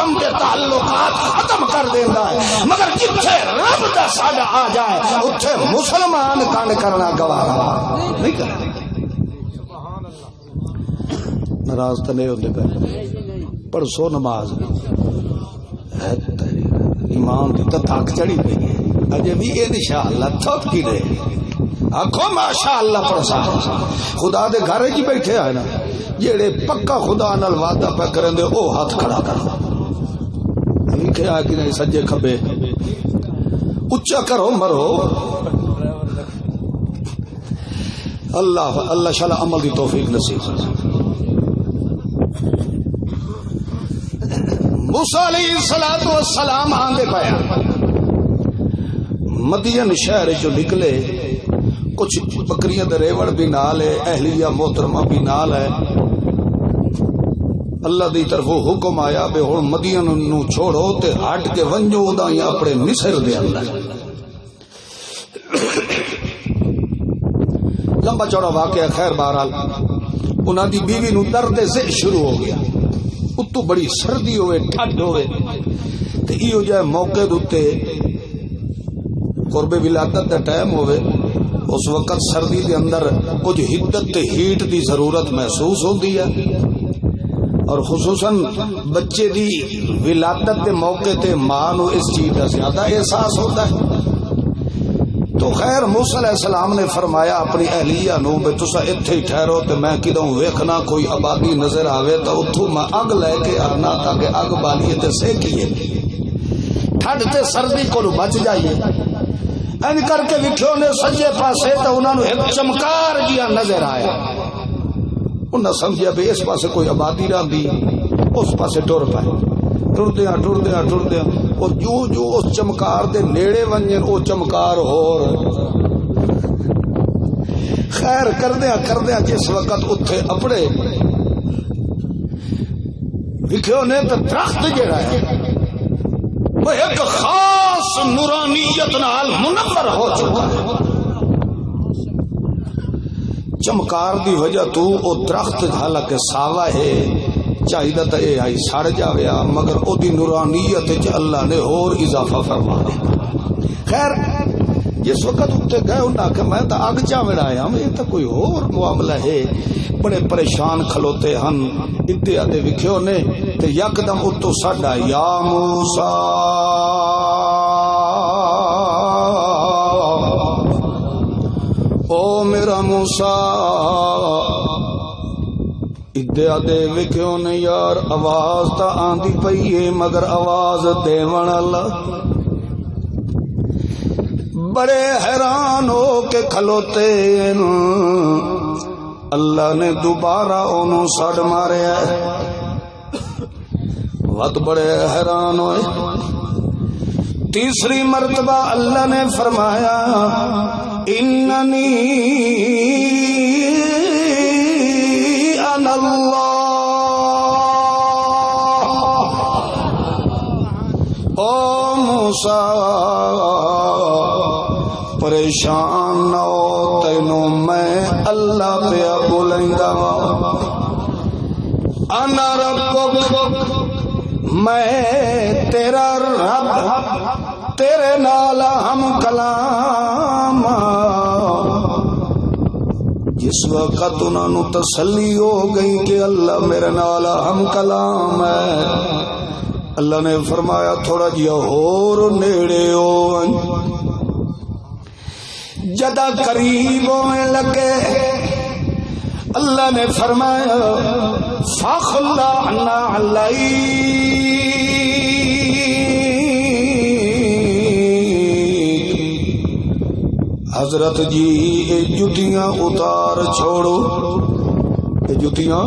آدم کے تعلقات ختم کر دیندا ہے، مگر جتھے رب دا ساڈا آ جائے اتھے مسلمان کنڈ کرنا گوارا نہیں کرے۔ ناراض تو نہیں ہوتے پہ پرسو نماز ایمان کی تو تھک چڑی پی ہے اجے بھی انشاءاللہ تھک کی رہے آخو ماشاءاللہ پرسا خدا دے گھر ہی بیٹھے آئے نا جیڑے پکا خدا نال وعدہ پہ کریں دے او ہاتھ کھڑا کر لکھے آ کہ نہیں سجے کھبے اچا کرو مرو اللہ شاء عمل دی توفیق نصیب۔ موسیٰ علیہ السلام آندے پایا مدین شہر جو نکلے، کچھ بکریاں دے ریوڑ بھی نال ہے، اہلیہ محترمہ بھی نال ہے۔ اللہ دی طرف حکم آیا بے ہن مدین نو چھوڑو تے ہٹ کے ونجو اودائیں اپنے مصر دے اندر۔ لمبا چوڑا واقعہ، خیر بہرحال انہاں دی بیوی نو درد سے شروع ہو گیا، اتو بڑی سردی ہوئے ٹھڈ ہوئے تے ایو جائے موقع دوتے قرب ولادت دا ٹائم ہوئے، اس وقت سردی دے اندر کچھ حدت تے ہیٹ دی ضرورت محسوس ہوندی ہے، اور خصوصاً بچے دی ولادت دے موقع تے ماں نو اس چیز کا زیادہ احساس ہوتا ہے۔ تو خیر موسیٰ علیہ السلام نے فرمایا اپنی اہلیہ نو بے تسا اتھے ہی ٹھہرو تے میں کدوں ویکھنا کوئی آبادی نظر آوے تو اتھو میں اگ لے کے آنا تاکہ اگ بالیے تے سیکیے، ٹھنڈ تے سردی کو بچ جائیے۔ این کر کے وکھیو نے سجے پاسے تو انہوں نے ایک چمکار جیا نظر آیا، انہوں نے سمجھا بھی اس پاسے کوئی آبادی رہندی، اس پاسے ٹر پائے، ٹردیاں اور جو اس چمکار دے نیڑے ونجن او چمکار ہور خیر کردیاں جس وقت اتھے اپڑے وکھیو نے تو درخت جڑا ہے وہ ایک خاص نورانیت نال منور ہو چکا ہے۔ چمکار دی وجہ تو او درخت حالانکہ ساوا ہے چاہیے تو یہ آئی سڑ جاویا، مگر او دی نورانیت اللہ نے اور اضافہ فرما دیا۔ خیر جس وقت اتنے گئے انہیں کہ میں تو اگ چاوڑ آیا ہوں، یہ تو کوئی اور معاملہ ہے، بڑے پریشان کھلوتے ہن ادے آدھے وکھیو نے تے یکدم اتو ساڈا یا موسیٰ او میرا موسیٰ ادے آدھے وکھیو نے یار آواز تا آندی پئی ہے مگر آواز دیون اللہ بڑے حیران ہو کے کھلوتے اللہ نے دوبارہ انہوں سڑ مارے وقت بڑے حیران ہوئے۔ تیسری مرتبہ اللہ نے فرمایا اننی انا اللہ او موسیٰ پریشان نہ ہو تینوں میں اللہ پہ بولنگا انا ربک میں تیرا رب تیرے نال ہم کلام۔ جس وقت انہوں نے تسلی ہو گئی کہ اللہ میرے نال ہم کلام ہے، اللہ نے فرمایا تھوڑا جیا اور نیڑے ہو۔ جدا قریب ہونے لگے اللہ نے فرمایا فَخْلَعْنَا عَلَيْكَ حضرت جی یہ جتیاں اتار چھوڑو، یہ جتیاں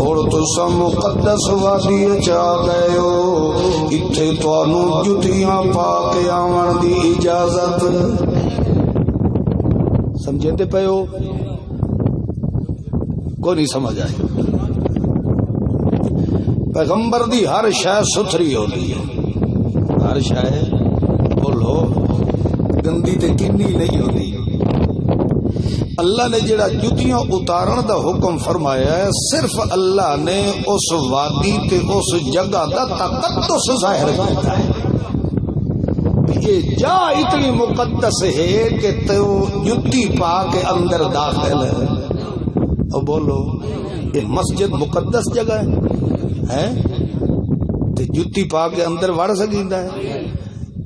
اور تسا مقدس وادی چا گئے ہو، اتھے تانوں جتیاں پا کے آون دی اجازت۔ سمجھے تے پے ہو کوئی نہیں سمجھ آئے؟ پیغمبر دی ہر شے ستھری ہوتی ہے، ہر شے بولو گندی تے کنی نہیں ہوتی. اللہ نے جڑا جتیاں اتارن دا حکم فرمایا ہے صرف اللہ نے اس وادی تے اس جگہ دا تقدس ظاہر کیتا ہے. یہ جا اتنی مقدس ہے کہ تو جتی پا کے اندر داخل ہے. اور بولو یہ مسجد مقدس جگہ ہے تے جتی پا کے اندر وڑ سکیندا ہے؟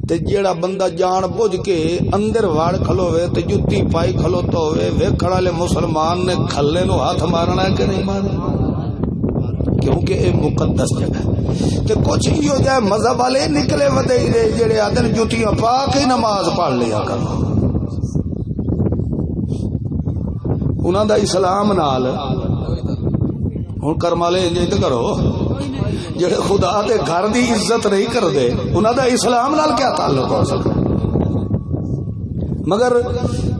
تے جیڑا بندہ جان بوجھ کے اندر وڑ کھلوے تے جتی پائی کھلوتا ہوئے ویکھن والے مسلمان نے کھلے نو ہاتھ مارنا ہے کہ نہیں مارنا؟ کیونکہ یہ مقدس جگہ ہے. تے کچھ ہی ہو جائے مذہب والے نکلے ودے دے جڑے آدن جتیاں پا کے نماز پڑھ لیا کرو. انہاں دا اسلام نال ہن کرم والے انج کرو جڑے خدا دے گھر دی عزت نہیں کردے انہاں دا اسلام نال کیا تعلق ہو سکتا؟ مگر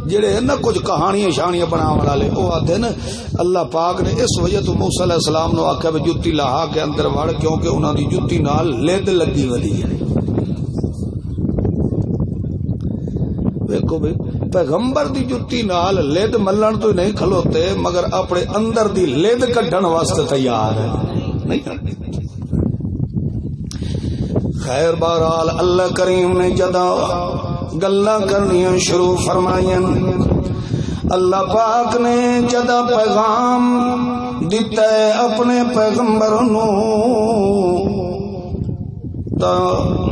جڑے نا کچھ کہانیاں شانیاں بناون والے او آتے نا اللہ پاک نے اس وجہ تو موسیٰ علیہ السلام نو آکھیا بھی جُتی لاہا کے اندر وڑ کیونکہ انہاں دی جُتی نال لد لگی ودی ہے. دیکھو بھئی پیغمبر دی جُتی نال لد ملن تو نہیں کھلوتے مگر اپنے اندر دی لد کڈھن واسطے تیار ہے نہیں. خیر بہرحال اللہ کریم نے جدا گلاں کرنیاں شروع فرمائیں. اللہ پاک نے جدا پیغام دیتا ہے اپنے پیغمبر نو تا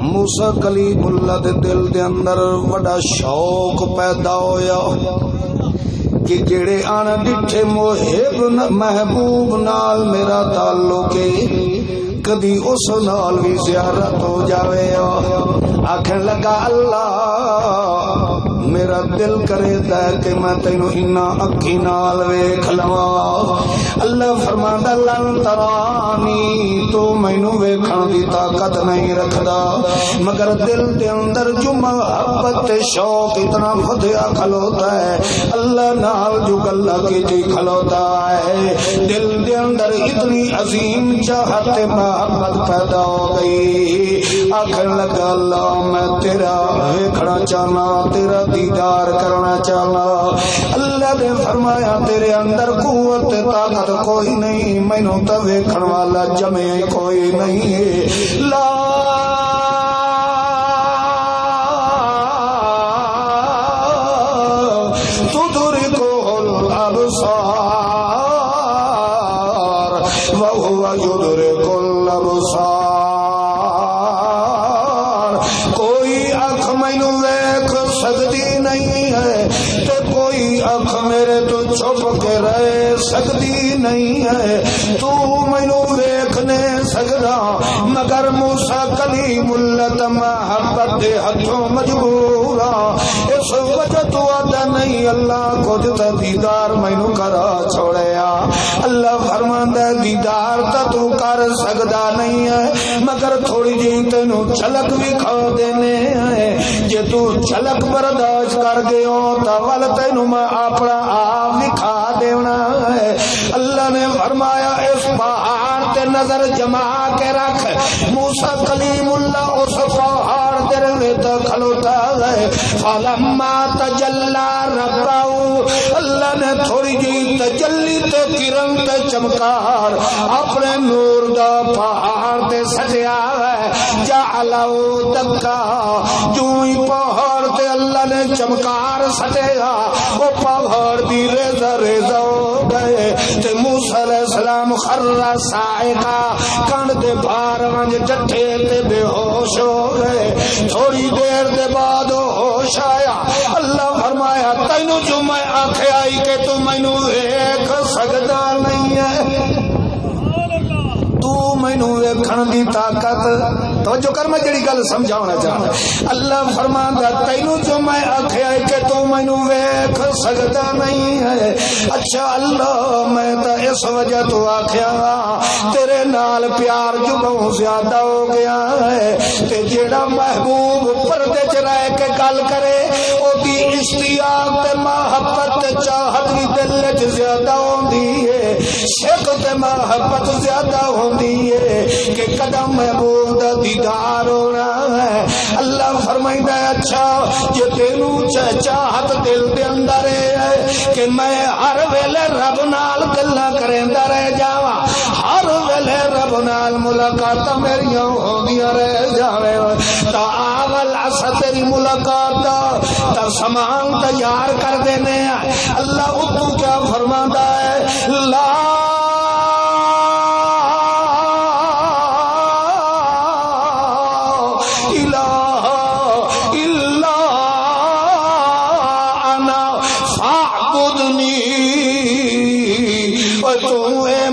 موسیٰ کلیم اللہ دے دل دے اندر بڑا شوق پیدا ہویا کہ جڑے آن ڈٹھے محبوب نال میرا تعلق ہے کدی اس نال بھی زیارت ہو جاوے. آکھن لگا اللہ میرا دل کرے دا کہ میں تینو انا اکھی نال ویکھ لواں. اللہ فرماندا لن ترانی تو مینوں ویکھن دی طاقت نہیں رکھدا مگر دل دے اندر جو محبت تے شوق اتنا ودیا کھلوتا ہے اللہ نال جو گلا کیتی کھلوتا ہے دل دے اندر اتنی عظیم چاہت محبت پیدا ہو گئی. آخر لگا اللہ میں تیرا ویکھنا چاہنا تیرا دیدار کرنا چاہنا. اللہ نے فرمایا تیرے اندر قوت طاقت کوئی نہیں مینوں تو ویکھن والا جمے کوئی نہیں ہے. لا تدرکہ الابصار وہو یدرک الابصار. کوئی آنکھ مینوں ویکھ سکتی نہیں ہے تو کوئی آنکھ میرے تو چھپ کے رہ سکتی نہیں ہے. تو مینوں ویکھ نہیں سکدا مگر موسیٰ کلیم اللہ محبت دے ہتھوں مجبورا اس وجہ تو آتا نہیں اللہ کو جتا دیدار مینوں کرا چھوڑیا. اللہ فرماندا ہے دیدار تا تو کر سکدا نہیں ہے مگر تھوڑی جی تینوں جھلک بھی کھا دینے ہیں. جے تو جھلک برداشت کر گئے ہو تا ول تینوں میں اپنا آپ بھی کھا دینا ہے. اللہ نے فرمایا اس پہاڑ تے نظر جما کے رکھ. موسیٰ کلیم اللہ اس پہاڑ تے رہتا کھلوتا ہے. فلما تجلی ربہ اللہ نے تھوڑی جی تجلی تے کرن تے چمکار اپنے نور دا پہاڑ تے سجیا ہے. جعلو دکا جو ہی پہاڑ تے اللہ نے چمکار سجیا وہ پہاڑ دی ریزہ ریزہ ہو گئے. تے موسیٰ علیہ السلام خر سائقہ کن دے بھار ونج ڈٹھے تے بے ہوش ہو گئے. تھوڑی دیر دے بعد ہوش آیا. اللہ فرمایا تینوں جو میں آکھیا آئی کہ تو مینوں ویکھ سکدا نہیں ہے تو مینوں ویکھن دی طاقت توجہ کر میں جڑی گل سمجھاونا چاہنا. اللہ فرماندا تینوں جو میں آکھیا ہے کہ تو مینوں ویکھ سکدا نہیں ہے. اچھا اللہ میں تا اس وجہ تو آکھیا تیرے نال پیار جو بہت زیادہ ہو گیا ہے تے جیڑا محبوب پردے چ رہ کے گل کرے او دی اشتیاق تے محبت تے چاہت بھی دل وچ زیادہ ہوندی ہے. شوق تے محبت زیادہ ہوندی ہے کہ قدم محبوب دا دیدار ہونا ہے. فرمائندا ہے اچھا جے تینوں چاہت دل دے اندر ہے کہ میں ہر ویلے رب نال گلاں کریندا رہ جاواں ہر ویلے رب نال ملاقات میریاں ہوندیاں رہ جاوے تا اول اس تیری ملاقات دا تا سامان تیار کر دینے اللہ اتو کیا فرماندا ہے لا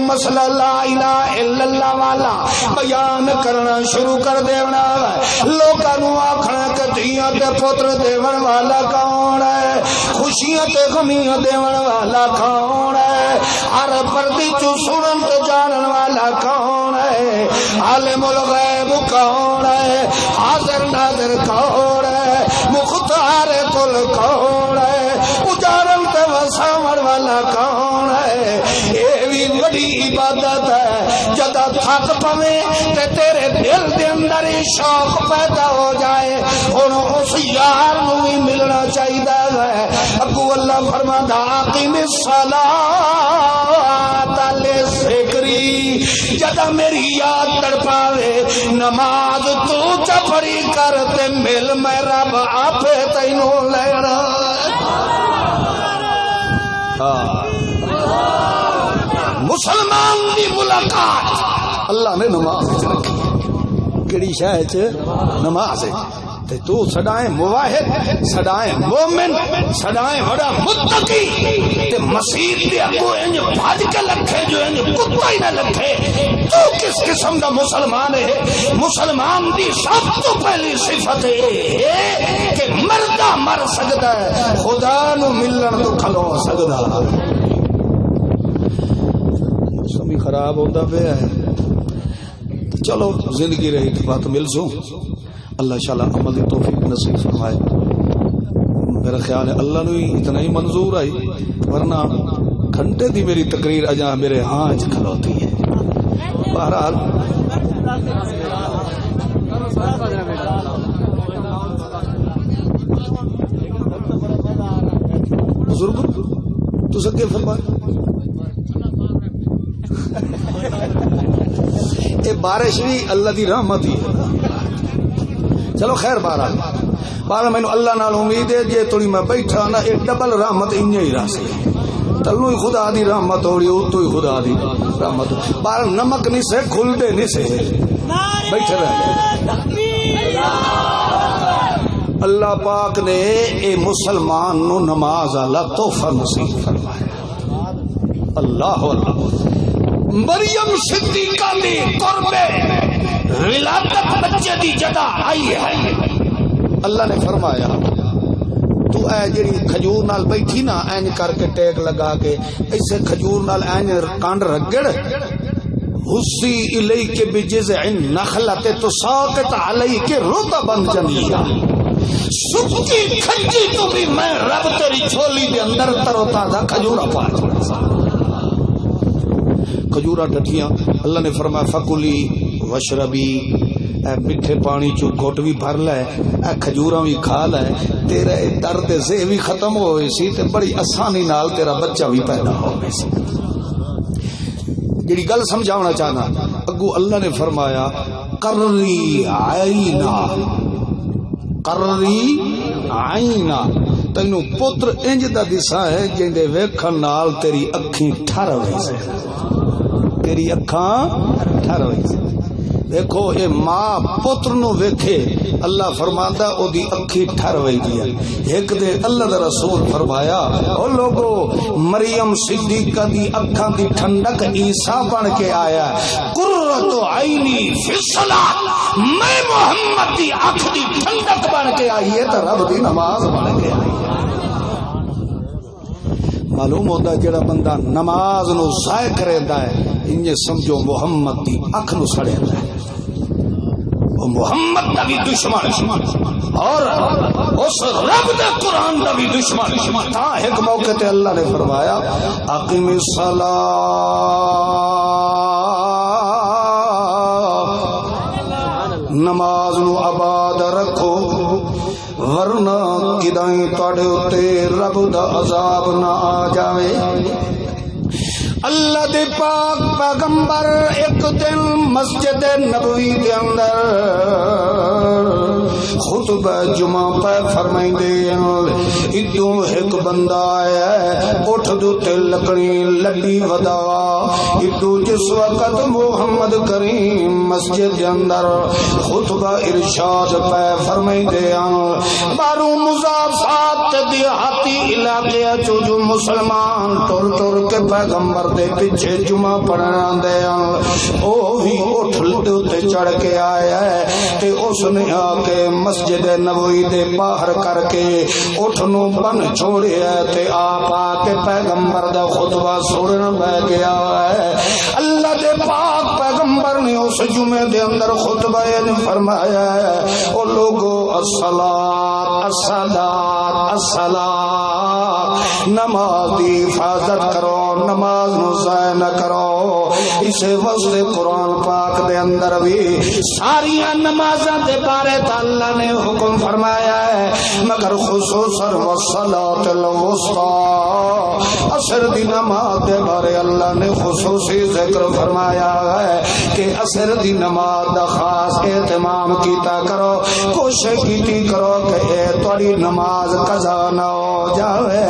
مسئلہ لا الہ الا اللہ والا بیان کرنا شروع کر دینا لوکاں نوں آکھنا کہ دھیاں تے پتر دیون والا کون ہے خوشیاں تے غمیاں دیون والا کون ہے ہر پردی چوں سنن تے جانن والا کون ہے عالم الغیب کون ہے حاضر ناظر کون ہے مختار کل کون ہے اجارن تے وساون والا کون ہے بڑی عبادت ہے جدا تھک پوے تے تیرے دل دے اندر شوق پیدا ہو جائے ہن اس یار نو بھی ملنا چاہیدا ہے اگو اللہ فرماندا اقیم الصلاۃ لذکری جدا میری یاد تڑپاوے نماز تو چپڑی کر تے مل میں رب آپے تینوں لینا مسلمان دی ملاقات اللہ نے نماز رکھی کیڑی شے چ نماز ہے تے تو سدائیں مواحد سدائیں مومن سدائیں بڑا متقی تے مسیح دے اگوں انج بھج کے لکھے جو انج کتا ہی نہ لکھے تو کس قسم دا مسلمان ہے مسلمان دی سب تو پہلی صفت ہے کہ مردہ مر سکدا ہے خدا نو ملن تو کھلو سکدا خراب ہوتا پیا ہے چلو زندگی رہی تو بات مل سو اللہ شاء عمل کی توفیق نصیب فرمائے میرا خیال ہے اللہ نے اتنا ہی منظور آئی ورنہ گھنٹے دی میری تقریر اجا میرے ہاں کھلوتی ہے بہرحال بزرگ تو سکے فرمائے بارش بھی اللہ دی رحمت ہی ہے چلو خیر بارہ مینوں اللہ نال امید ہے جے تھوڑی میں بیٹھا نا یہ ڈبل رحمت انج ہی راسی تلو ہی خدا دی رحمت ہوڑی تو ہی خدا دی رحمت بار نمک نہیں سے کھلتے نہیں سے بیٹھے رہ اللہ پاک نے اے مسلمان نو نماز والا تحفہ نصیب فرمایا اللہ اللہ مریم صدیقہ دی قرب ولادت بچے دی جگہ آئی ہے اللہ نے فرمایا تو اے جڑی کھجور نال بیٹھی نا اینج کر کے ٹیک لگا کے ایسے کھجور نال اینج کانڈ رگڑ حسی الیک بجذع النخلۃ تساقط علیک رطبا جنیا سکی کھجی تو بھی میں رب تیری جھولی دے اندر ترو تازہ کھجورا پا کھجورا ڈٹیاں اللہ نے فرمایا فکلی وشربی اے میٹھے پانی چو گھٹ بھی بھر لے اے کھجوراں بھی کھا لے تیرے درد سے بھی ختم ہوئے سی تے بڑی آسانی نال تیرا بچہ بھی پیدا ہو گئے سی جڑی گل سمجھاونا چاہنا اگو اللہ نے فرمایا قرری عینا تینوں پتر انج دا دسا ہے جندے ویکھن نال تیری اکھیں ٹھر ہوئی سے تیری اکھاں ٹھر ہوئی سے دیکھو اے ماں پتر نو ویکھے اللہ فرماندا او دی اکھی ٹھر ہوئی دی ایک دے اللہ دا رسول فرمایا او لوگو مریم صدیقہ دی اکھاں دی ٹھنڈک عیسیٰ بن کے آیا قرۃ عینی فی الصلاۃ میں محمد دی اکھ دی ٹھنڈک بن کے آئی ہے تے رب دی نماز بن کے آئی ہے معلوم ہوتا ہے جڑا بندہ نماز نو ضائع کریندا ہے انجے سمجھو محمد دی اکھ نو سڑیندا ہے محمد دا بھی دشمن اور اس رب دے قرآن دا بھی دشمن تا ایک موقع تے اللہ نے فرمایا اقیم الصلاۃ نماز نو آباد رکھو ورنہ کدائیں تواڈے اتے رب دا عذاب نہ آ جاوے۔ اللہ دے پاک پیغمبر ایک دن مسجد نبوی دے اندر خطبہ جمعہ پہ فرمائندے ادوں ایک بندہ آیا اٹھ دوتے لکڑی لڈی ودا ادوں جس وقت محمد کریم مسجد دے اندر خطبہ ارشاد پہ فرمائندے بارو مضافات دیہاتی علاقے جو مسلمان ٹر ٹر کے پیغمبر دے پیچھے جمعہ پڑھنا دے او بھی اٹھ تے چڑھ کے آیا ہے تے اس نے آ کے مسجد نبوی دے باہر کر کے اٹھ نو بن چھوڑیا تے آپ آ کے پیغمبر دا خطبہ سنن بیٹھ گیا ہے۔ اللہ دے پاک پیغمبر نے اس جمعے دے اندر خطبہ فرمایا ہے او لوگو الصلاۃ الصلاۃ الصلاۃ نماز دی حفاظت کرو نماز نو ضائع نہ کرو۔ اسے واسطے قرآن پاک دے اندر بھی ساری نمازاں دے بارے اللہ نے حکم فرمایا ہے مگر خصوصاً والصلاۃ الوسطی عصر دی نماز دے بارے اللہ نے خصوصی ذکر فرمایا ہے کہ عصر دی نماز دا خاص اہتمام کیتا کرو، کوشش کیتی کرو کہ اے تہاڈی نماز قضا نہ ہو جاوے،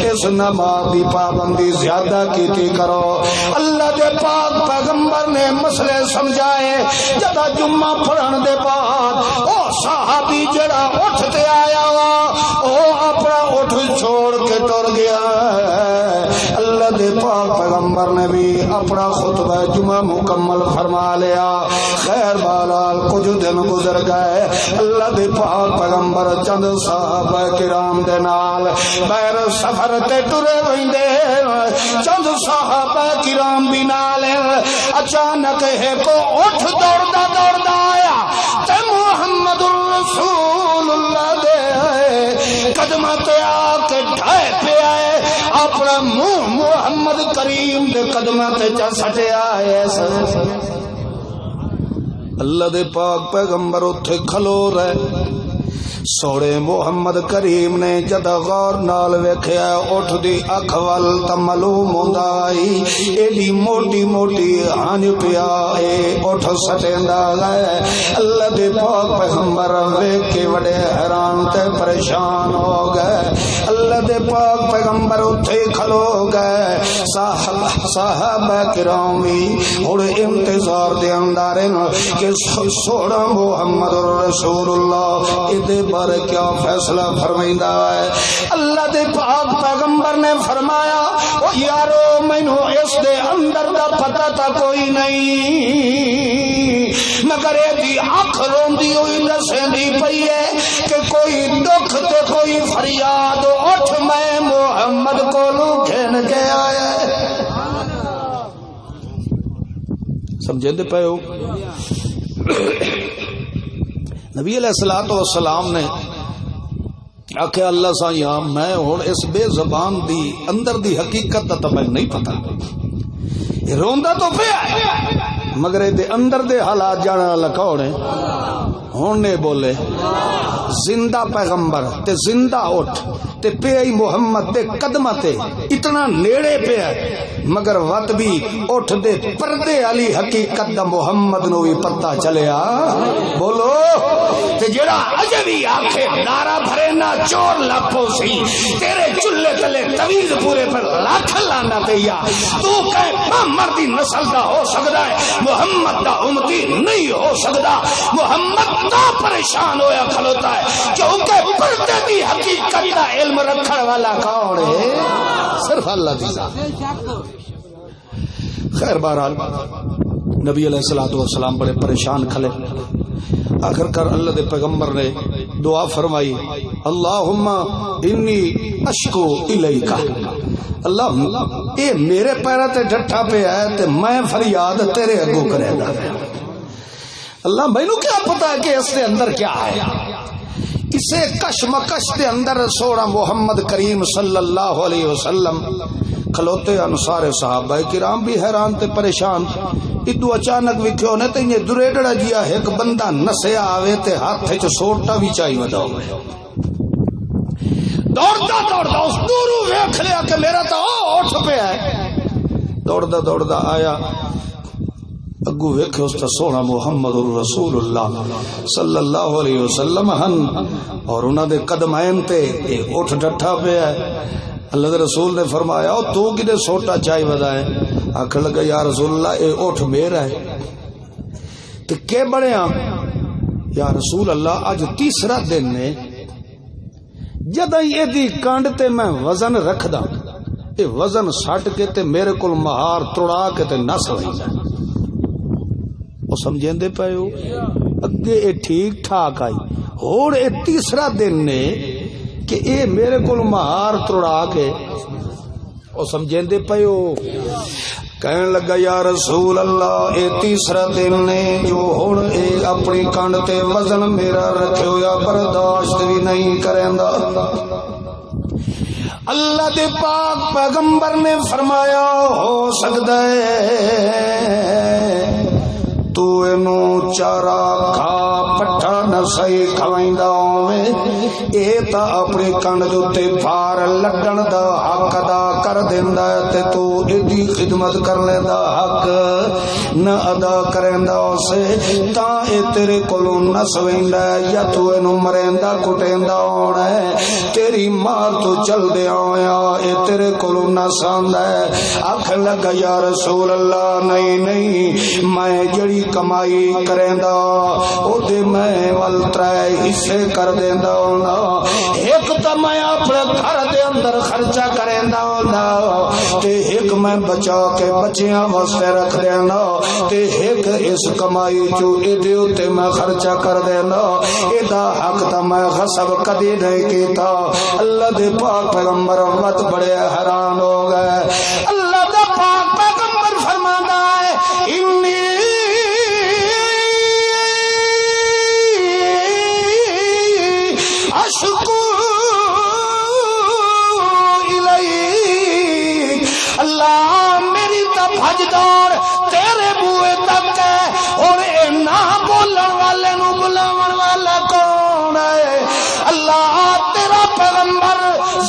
اس نماز دی پابندی زیادہ کیتی کرو۔ اللہ دے پاک پیغمبر نے مسئلے سمجھائے جدا جمعہ پڑھن دے بعد او صحابی جڑا اٹھ تے آیا وا او اپنا اٹھ چھوڑ کے ٹر گیا۔ اللہ دے پاک پیغمبر نے بھی اپنا خطبہ جمعہ مکمل فرما لیا۔ خیر بہرحال کچھ دن گزر گئے، اللہ دے پاک پیغمبر چند صحابہ کرام دے نال بیر سفر تے ٹرے ویندے، چند صحابہ کرام بھی نال اچانک ہے کو اٹھ دوڑدا دوڑدا آیا تے محمد رسول اللہ دے قدماں تے آ کے ڈھائے پہ آئے، اپنا منہ محمد کریم دے قدماں تے چا سٹیا ہے۔ اللہ دے پاک پیغمبر اتھے کھلو رہے، سوڑے محمد کریم نے جدا غور نال ویکھیا اٹھ دی اکھ ول تے معلوم ہوندا ائی ایڈی موٹی موٹی ہن پیا اے اٹھ سٹیندا ہے۔ اللہ دے پاک پیغمبر ویکھ کے بڑے حیران تے پریشان ہو گئے۔ اللہ دے پاک پیغمبر اتھے کھلو گئے، صحابہ کرام بھی ہن انتظار دے اندر کہ سوڑا محمد رسول اللہ ادے بارے کیا فیصلہ فرمائندا ہے۔ اللہ دے پاک پیغمبر نے فرمایا او یارو مینوں اس دے اندر دا پتہ تا کوئی نہیں مگر دی اکھ روندی ہوئی نسیندی پئی ہے کہ کوئی دکھ تے کوئی فریاد اٹھ میں محمد کولوں گھن کے آیا ہے۔ سمجھے دے پئے ہو؟ نبی علیہ الصلوۃ والسلام نے آخیا اللہ سا یا میں ہن اس بے زبان دی اندر دی حقیقت دا تے نہیں پتہ، یہ روندا تو پیا مگر دے اندر دے حالات جاننے والا کون ہے؟ ہن نے بولے زندہ پیغمبر تے زندہ اٹھ تے پیا ہی محمد دے قدمہ تے اتنا نیڑے پیا مگر وقت بھی اٹھ دے پردے علی حقیقت دا محمد نو بھی پتہ چلیا۔ بولو تے جڑا اجے بھی آنکھیں نعرہ بھرے نہ چور لاپو سی تیرے چلے تلے تویز پورے پر لاکھ لانا تیا تو کہ محمد دی نسل دا ہو سکدا ہے محمد دا امتی نہیں ہو سکدا۔ محمد تو پریشان ہویا کھلوتا ہے کیونکہ پردے دی حقیقت دا علم رکھنے والا کون ہے؟ صرف اللہ دی ذات۔ خیر بہرحال نبی علیہ الصلوۃ والسلام بڑے پریشان کھلے، آخر کر اللہ دے پیغمبر نے دعا فرمائی اللہم انی اشکو الیک، اللہ اے میرے پیرا تے ڈٹھا پہ ہے تے میں فریاد تیرے اگوں کرے گا۔ اللہ مینوں کیا پتا ہے کہ اس کے اندر کیا ہے؟ اسے کشمکش کے اندر سوڑا محمد کریم صلی اللہ علیہ وسلم کھلوتے، انصار صحابہ کرام بھی حیران تے پریشان، ادو اچانک وکھیو نے تے یہ دریڑا جیا ایک بندہ نسیا آوے تے ہاتھ وچ سوٹا بھی چائی ودا ہوئے دوڑتا اس دورو ویکھ لیا کہ میرا تو اٹھ پیا ہے دوڑدا آیا اگو ویکھے اس تا سونا محمد رسول اللہ صلی اللہ علیہ وسلم ہن اور انہاں دے قدمین تے اٹھ ڈٹھا پیا ہے اللہ دے رسول نے فرمایا تو کدے سوٹا چائے ودا ہے آکھن لگا یا رسول اللہ اے اٹھ میرا ہے تے کہ بنیا یا رسول اللہ اج تیسرا دن نے جداں ایدی کانڈ تے میں وزن رکھدا اے وزن سٹ کے تے میرے کول مہار توڑا کے تے نس ویندا او سمجھیندے پئے ہو اگے اے ٹھیک ٹھاک آئی ہن اے تیسرا دن نے کہ اے میرے کول مہار توڑا کے او سمجھیندے پئے ہو کہنے لگا یا رسول اللہ اے تیسرا دن نے جو ہن اے اپنی کانڈ تے وزن میرا رکھے ہویا برداشت بھی نہیں کریندا اللہ دے پاک پیغمبر نے فرمایا ہو سکتا ہے تو اینو چارا کھا پٹھا نہ صحیح کھوائندا ہوویں اے تا اپنی کنڈ دے تے بھار لڈن دا حق ادا کر دیندا تے تو ایڈی خدمت کرنے دا حق نہ ادا کریندا اسے تا اے تیرے کولوں نس ویندا یا تو اینو مریندا کٹیندا ہونا ہے تیری ماں تو چل دے آیا اے تیرے کولوں نس آندا ہے آکھن لگا یا رسول اللہ نہیں میں جڑی کمائی کریندا او دے میں ول ترے حصے کر دیندا ہوندا ایک تے میں اپنے گھر دے اندر خرچہ کریندا ہوندا تے ایک میں بچا کے بچیاں واسطے رکھ دینا تے ایک اس کمائی چوں اے دے تے میں خرچہ کر دینا اے دا حق تے میں غصب کدی نہیں کیتا اللہ دے پاک پیغمبر وقت بڑے حیران ہو گئے اللہ دے پاک پیغمبر فرماتا ہے انی اشکو الیک اللہ میری تا بھج دوڑ تیرے بوئے تک ہے اور اے نہ بولن والے نو بلاون والا کون ہے اللہ تیرا پیغمبر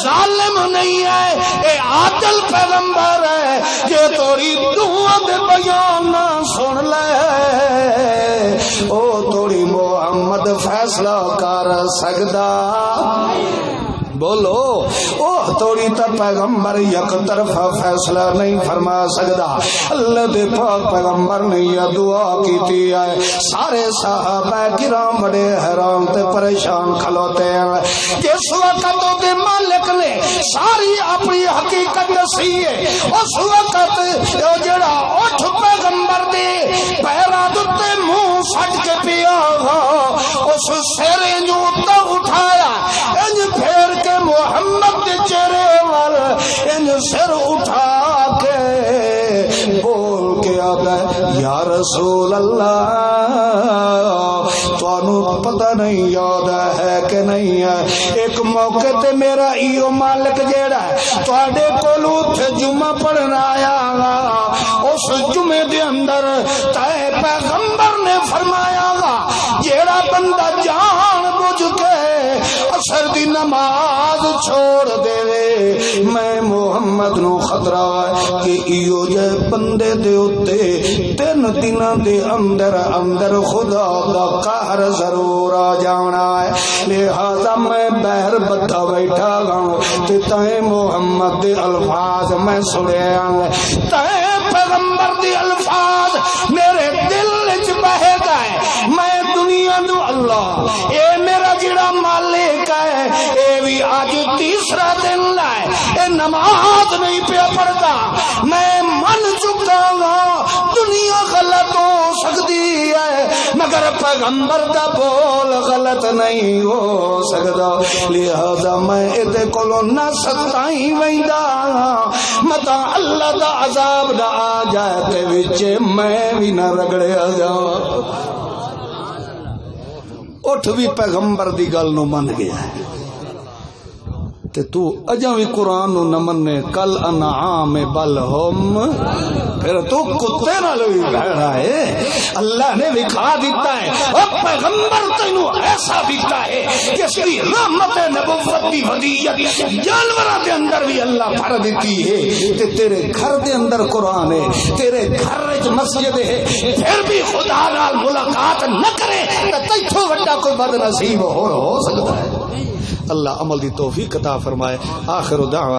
ظالم نہیں ہے اے عادل پیغمبر ہے کہ توری دعا دے بیان نہ سن لے او توڑی محمد فیصلہ کر سکدا بولو او توڑی تا پیغمبر یک طرفہ فیصلہ نہیں فرما سکدا اللہ دے پاک پیغمبر نے یہ دعا کیتی ہے سارے صحابہ کرام بڑے حیران تے پریشان کھلوتے ہیں جس وقت دے مالک نے ساری اپنی حقیقت دسی ہے اس وقت جڑا اٹھ پیغمبر دے پیراں تے منہ فٹ کے پیا اس سر جو اٹھایا انج پھیر کے محمد دے چہرے وال انج سر اٹھا کے بول کے آتا ہے یا رسول اللہ تانوں پتہ نہیں یاد ہے کہ نہیں ہے ایک موقع تے میرا ایو مالک جیڑا ہے تواڈے کولوں تے جمعہ پڑھنا آیا گا اس جمعے دے اندر تے پیغمبر نے فرمایا گا جیڑا بندہ جان بوجھ کے اثر دی نماز چھوڑ دے میں محمد نو خطرہ ہے کہ ایو جے بندے دے اوتے 3 دناں دے اندر اندر خدا دا قہر ضرور آ جانا ہے لہذا میں بہر بتا بیٹھا گا تے تائیں محمد دے الفاظ میں سنیا تائیں پیغمبر دے الفاظ میرے دل وچ بہے گئے میں دنیا نو اللہ اے میرا جڑا مالک ہے اے بھی آج تیسرا دن لائے اے نماز نہیں پیا پڑھتا میں من چکا گا دنیا غلط ہو سکتی ہے مگر پیغمبر دا بول غلط نہیں ہو سکتا لہذا میں ادھے کولو نہ ستائیں ویندا متا اللہ دا عذاب نہ آ جائے تے وچ میں بھی نہ رگڑیا جاواں اٹھ بھی پیغمبر دی گل نو من گیا ہے تے تو اجاں بھی قرآن نو نہ مننے کل انعام بل ہم پھر تو کتے نال بھی بہنا ہے. اللہ نے دکھا دیتا ہے اور پیغمبر تینو ایسا دکھتا ہے کہ اس کی رحمت نبوت دی ودیت جانوراں دے اندر بھی اللہ بھر دیتی ہے. تے تیرے گھر دے اندر قرآن ہے, تیرے گھر وچ مسجد ہے, پھر بھی خدا نال ملاقات نہ کرے تے تیتھوں وڈا کوئی بد نصیب ہو سکتا ہے. اللہ عمل دی توفیق عطا فرمائے. آخر دعوانا